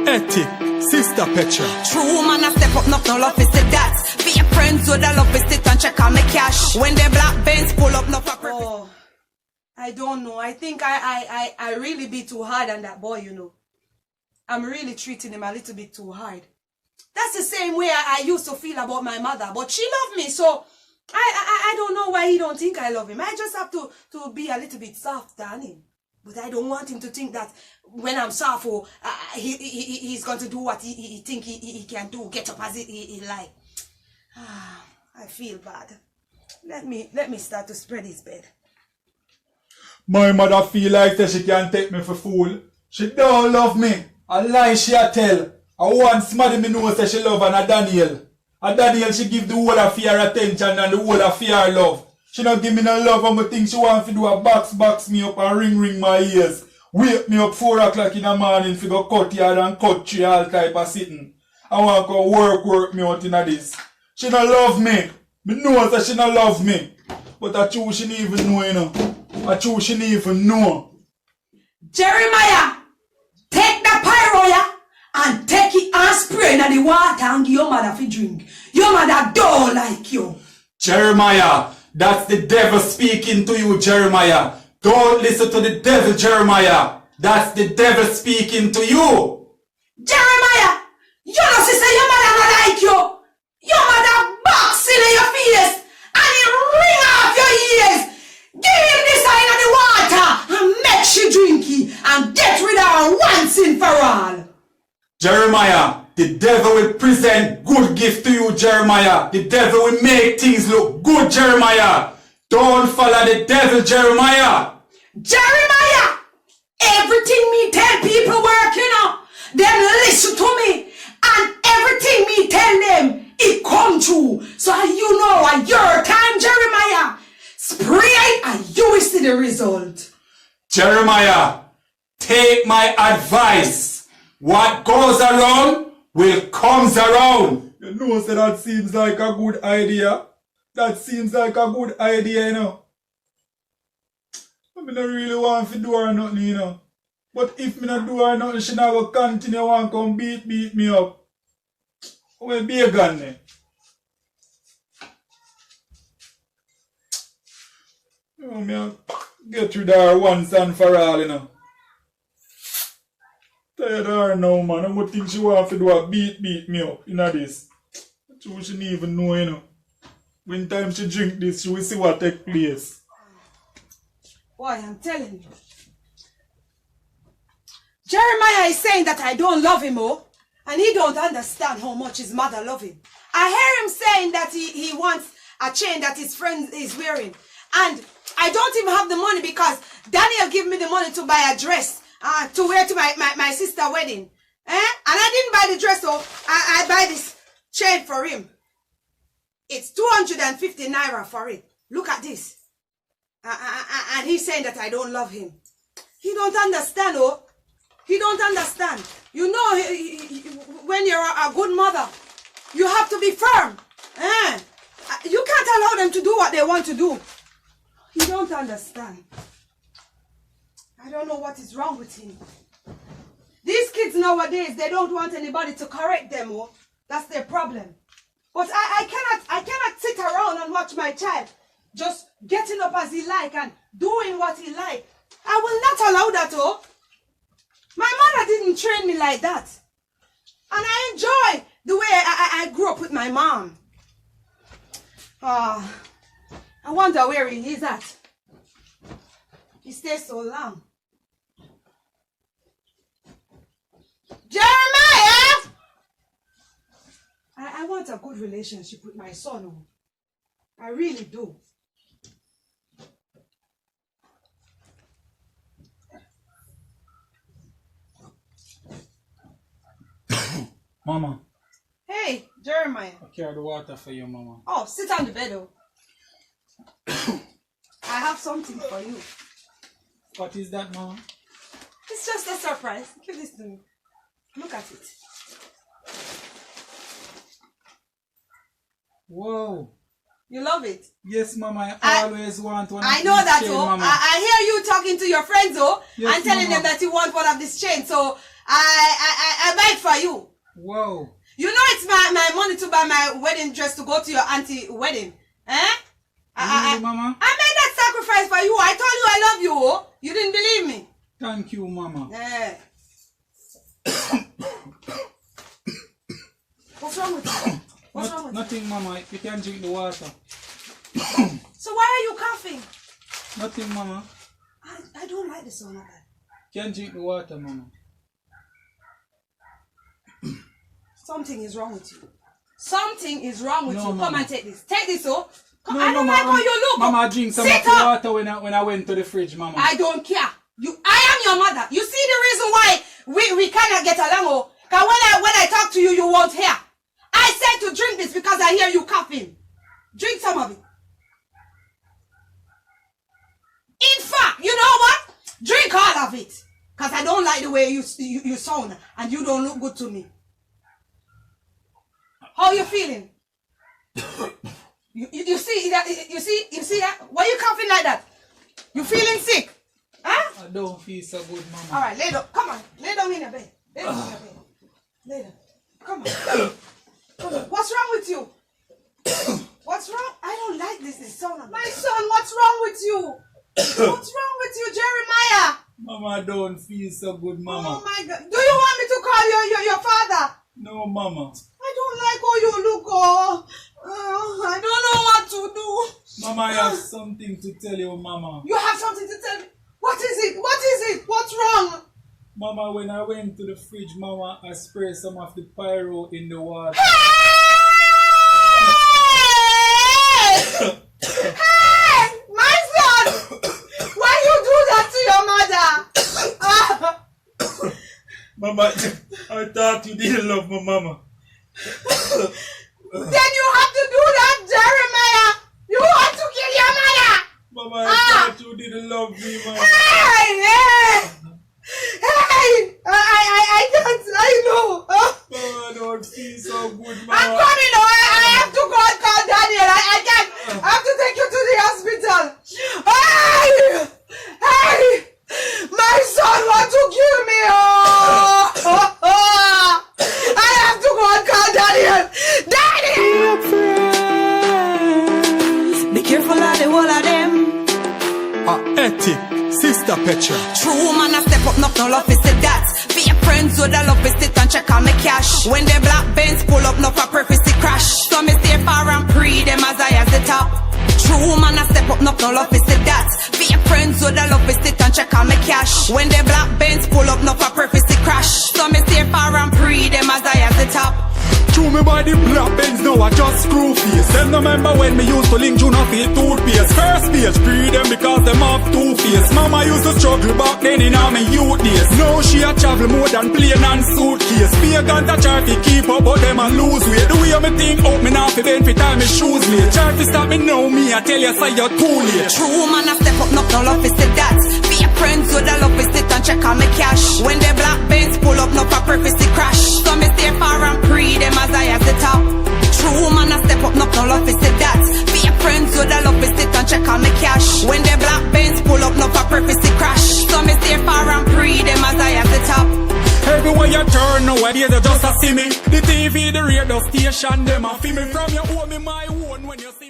Ethic, Sister Petra. True man, I step up, no love is the that. Be your friends with the love is sit and check on my cash. When the black Benz pull up, no for purpose. Oh, I don't know. I think I really be too hard on that boy, you know. I'm really treating him a little bit too hard. That's the same way I used to feel about my mother, but she loved me, so I don't know why he don't think I love him. I just have to be a little bit soft on him. But I don't want him to think that when I'm soft, he's going to do what he think he can do, get up as he like. I feel bad. Let me start to spread his bed. My mother feel like that she can take me for fool. She don't love me. A lie she a tell. I want somebody me know say she love and a Daniel. A Daniel she give the whole of fear attention and the whole of fear love. She don't give me no love and me think she want to do a box me up and ring my ears. Wake me up 4 o'clock in the morning for go cut yard and cut tree all type of sitting. I want to go work me out in this. She don't love me. Me know that she don't love me. But I choose she don't even know, you know. I choose she don't even know. Jeremiah, take the pyro, yeah, and take it and spray in the water and give your mother for drink. Your mother don't like you. Jeremiah, that's the devil speaking to you, Jeremiah. Don't listen to the devil, Jeremiah. That's the devil speaking to you. Jeremiah, you know say your mother not like you. Your mother boxing in your face and it ring off your ears. Give him this in the water and make she drink it and get rid of her once and for all. Jeremiah, the devil will present good gift to you, Jeremiah. The devil will make things look good, Jeremiah. Don't follow the devil, Jeremiah. Jeremiah, everything me tell people working on, them listen to me. And everything me tell them, it come true. So you know at your time, Jeremiah, spray it and you will see the result. Jeremiah, take my advice. What goes around will comes around. You know, so that seems like a good idea. That seems like a good idea, you know. I don't really want to do her nothing, you know. But if me not do her nothing, she not going to continue want to come beat me up. Well, be a gun then. You know, me I'll get rid of her once and for all, you know. Tired of her now, man. I would think she want to do a beat me up, you know this. She shouldn't even know, you know. When time she drink this, she will see what take place. Boy, I'm telling you. Jeremiah is saying that I don't love him, oh, and he don't understand how much his mother loves him. I hear him saying that he wants a chain that his friend is wearing. And I don't even have the money because Daniel gave me the money to buy a dress to wear to my sister's wedding. And I didn't buy the dress, so I buy this chain for him. It's 250 naira for it. Look at this. And he's saying that I don't love him. He don't understand, oh. He don't understand. You know, when you're a good mother, you have to be firm. You can't allow them to do what they want to do. He don't understand. I don't know what is wrong with him. These kids nowadays, they don't want anybody to correct them, oh. That's their problem. But I cannot sit around and watch my child just getting up as he like and doing what he like. I will not allow that, oh. My mother didn't train me like that. And I enjoy the way I grew up with my mom. I wonder where he is at. He stays so long. Jeremiah! I want a good relationship with my son. Oh. I really do. Mama. Hey, Jeremiah. I carry the water for you, Mama. Oh, sit on the bed, oh. I have something for you. What is that, Mama? It's just a surprise. Give this to me. Look at it. Whoa. You love it? Yes, Mama. I always want one. I know that, chain, oh. Mama. I hear you talking to your friends, oh, yes, and telling Mama. them that you want one of this chain. So I it for you. Wow. You know it's my money to buy my wedding dress to go to your auntie wedding. Eh? Mama? I made that sacrifice for you. I told you I love you. Oh. You didn't believe me. Thank you, Mama. Eh. What's wrong with you? What's wrong with Nothing, Mama. You can drink the water. So why are you coughing? Nothing, Mama. I don't like this one. Can drink the water, Mama. Something is wrong with you. Something is wrong with you. Mama. Come and take this. Take this, oh. Come, No, I don't Mama, like how you look. Mama, I drink some of Sit the up. water when I went to the fridge, Mama. I don't care. I am your mother. You see the reason why we cannot get along, oh? Because when I talk to you, you won't hear. I said to drink this because I hear you coughing. Drink some of it. In fact, you know what? Drink all of it. Because I don't like the way you sound and you don't look good to me. How you feeling? you see that? You see that? Why you coughing like that? You feeling sick? Huh? I don't feel so good, Mama. All right, lay down. Come on, lay down in your bed. Lay down in your bed. Lay down. Come on. Come on. What's wrong with you? What's wrong? I don't like this sound. My son, what's wrong with you? What's wrong with you, Jeremiah? Mama, I don't feel so good, Mama. Oh my God! Do you want me to call your father? No, Mama. I don't like how you look. Oh, I don't know what to do. Mama, I have something to tell you, Mama. You have something to tell me? What is it? What is it? What's wrong? Mama, when I went to the fridge, Mama, I sprayed some of the pyro in the water. Hey! Hey! My son! Why you do that to your mother? Mama, I thought you didn't love my mama. Then you have to do that, Jeremiah. You want to kill your mother. Mama, I thought you didn't love me, Mama. Hey! Hey! Hey! I can't. I know. Mama, I don't feel so good, Mama. I'm coming. I have to go and call Daniel. I can't. I have to take you to the hospital. Hey! Hey! My son wants to kill me. I have to go and call Daniel. Daniel! Be careful of the whole of them. Ethic, Sister Petra. True man, I step up, no love is the that. Be your friends with the love is sit and check on my cash. When the black Benz pull up, no for purpose crash. So me stay far and pre them as I at the top. True man, I step up, no love is the that. Be your friends with the love is sit and check on my cash. When the black Benz pull up, no for purpose crash. So me stay far and pre them as I at the top. True me by the black Benz, now I just screw face. Them no remember when me used to link you no feel toothpaste. First page, free them because them have two face. Mama used to struggle back then in all my youth days. Now she a travel more than plane and suitcase. Be a gun to try to keep up, but them a lose weight. The way me think out, me now fi benefit all me shoes late. Try to stop me now, me I tell you say you're too late. True man, I step up, no love is the that. Be your friends with the love is sit and check on my cash. When the black Benz pull up, no for purpose crash. So me stay far and pre them as I at the top. True man, I step up, no love is the that. Be your friends with the love is sit and check on my cash. When the black Benz pull up, no for purpose crash. So me stay far and pre them as I at the top. Everywhere you turn, nowadays you just a see me. The TV, the radio station, them a feel me. From your home, me my own when you see me.